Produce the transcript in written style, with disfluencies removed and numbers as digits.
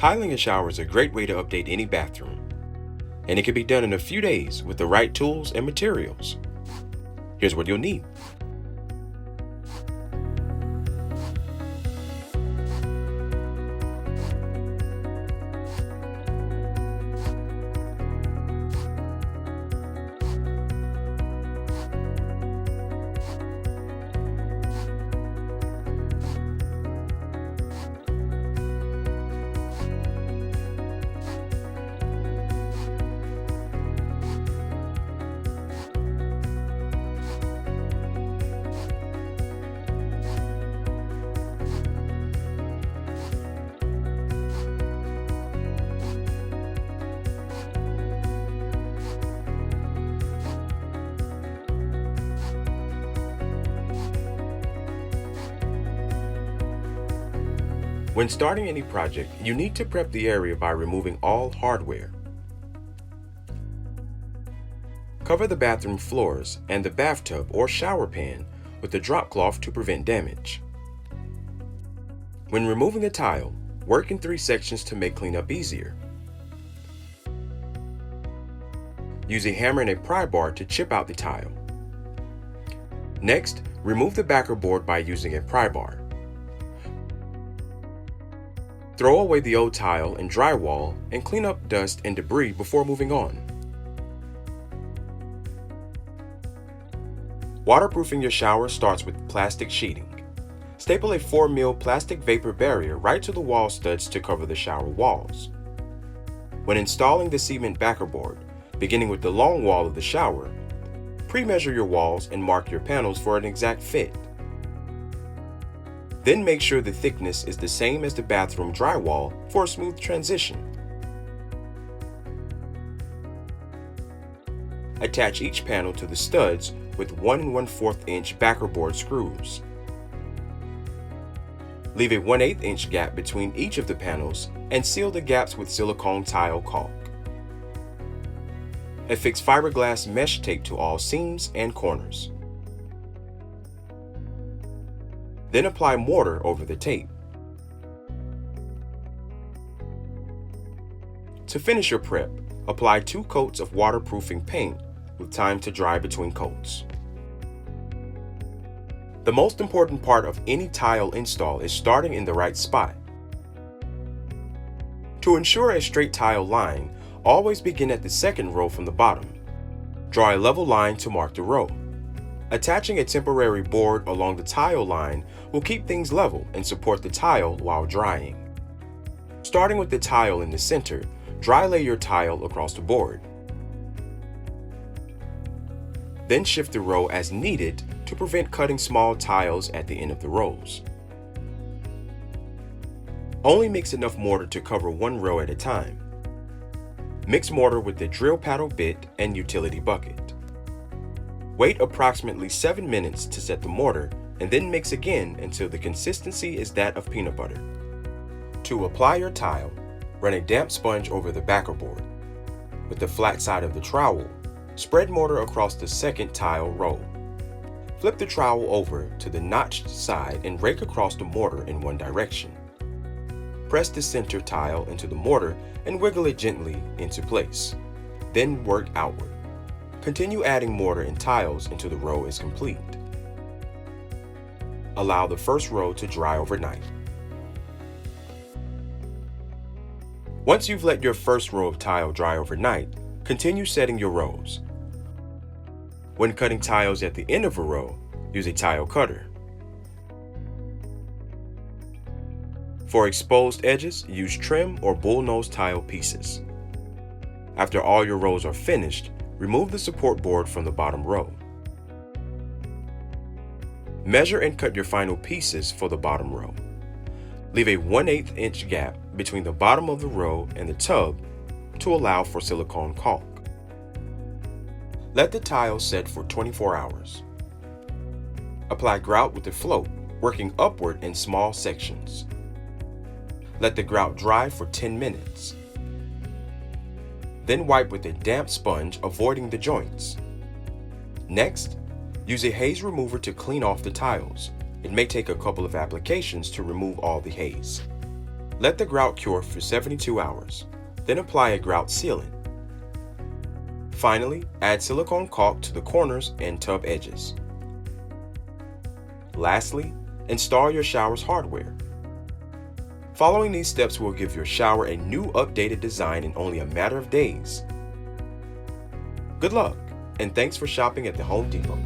Tiling a shower is a great way to update any bathroom, and it can be done in a few days with the right tools and materials. Here's what you'll need. When starting any project, you need to prep the area by removing all hardware. Cover the bathroom floors and the bathtub or shower pan with a drop cloth to prevent damage. When removing the tile, work in 3 sections to make cleanup easier. Use a hammer and a pry bar to chip out the tile. Next, remove the backer board by using a pry bar. Throw away the old tile and drywall and clean up dust and debris before moving on. Waterproofing your shower starts with plastic sheeting. Staple a 4mm plastic vapor barrier right to the wall studs to cover the shower walls. When installing the cement backer board, beginning with the long wall of the shower, pre-measure your walls and mark your panels for an exact fit. Then make sure the thickness is the same as the bathroom drywall for a smooth transition. Attach each panel to the studs with 1 1/4 inch backer board screws. Leave a 1/8 inch gap between each of the panels and seal the gaps with silicone tile caulk. Affix fiberglass mesh tape to all seams and corners. Then apply mortar over the tape. To finish your prep, apply 2 coats of waterproofing paint with time to dry between coats. The most important part of any tile install is starting in the right spot. To ensure a straight tile line, always begin at the second row from the bottom. Draw a level line to mark the row. Attaching a temporary board along the tile line will keep things level and support the tile while drying. Starting with the tile in the center, dry lay your tile across the board. Then shift the row as needed to prevent cutting small tiles at the end of the rows. Only mix enough mortar to cover 1 row at a time. Mix mortar with the drill paddle bit and utility bucket. Wait approximately 7 minutes to set the mortar and then mix again until the consistency is that of peanut butter. To apply your tile, run a damp sponge over the backer board. With the flat side of the trowel, spread mortar across the second tile row. Flip the trowel over to the notched side and rake across the mortar in one direction. Press the center tile into the mortar and wiggle it gently into place. Then work outward. Continue adding mortar and tiles until the row is complete. Allow the first row to dry overnight. Once you've let your first row of tile dry overnight, continue setting your rows. When cutting tiles at the end of a row, use a tile cutter. For exposed edges, use trim or bullnose tile pieces. After all your rows are finished, remove the support board from the bottom row. Measure and cut your final pieces for the bottom row. Leave a 1/8 inch gap between the bottom of the row and the tub to allow for silicone caulk. Let the tile set for 24 hours. Apply grout with a float, working upward in small sections. Let the grout dry for 10 minutes. Then wipe with a damp sponge, avoiding the joints. Next, use a haze remover to clean off the tiles. It may take a couple of applications to remove all the haze. Let the grout cure for 72 hours, then apply a grout sealant. Finally, add silicone caulk to the corners and tub edges. Lastly, install your shower's hardware. Following these steps will give your shower a new updated design in only a matter of days. Good luck, and thanks for shopping at the Home Depot.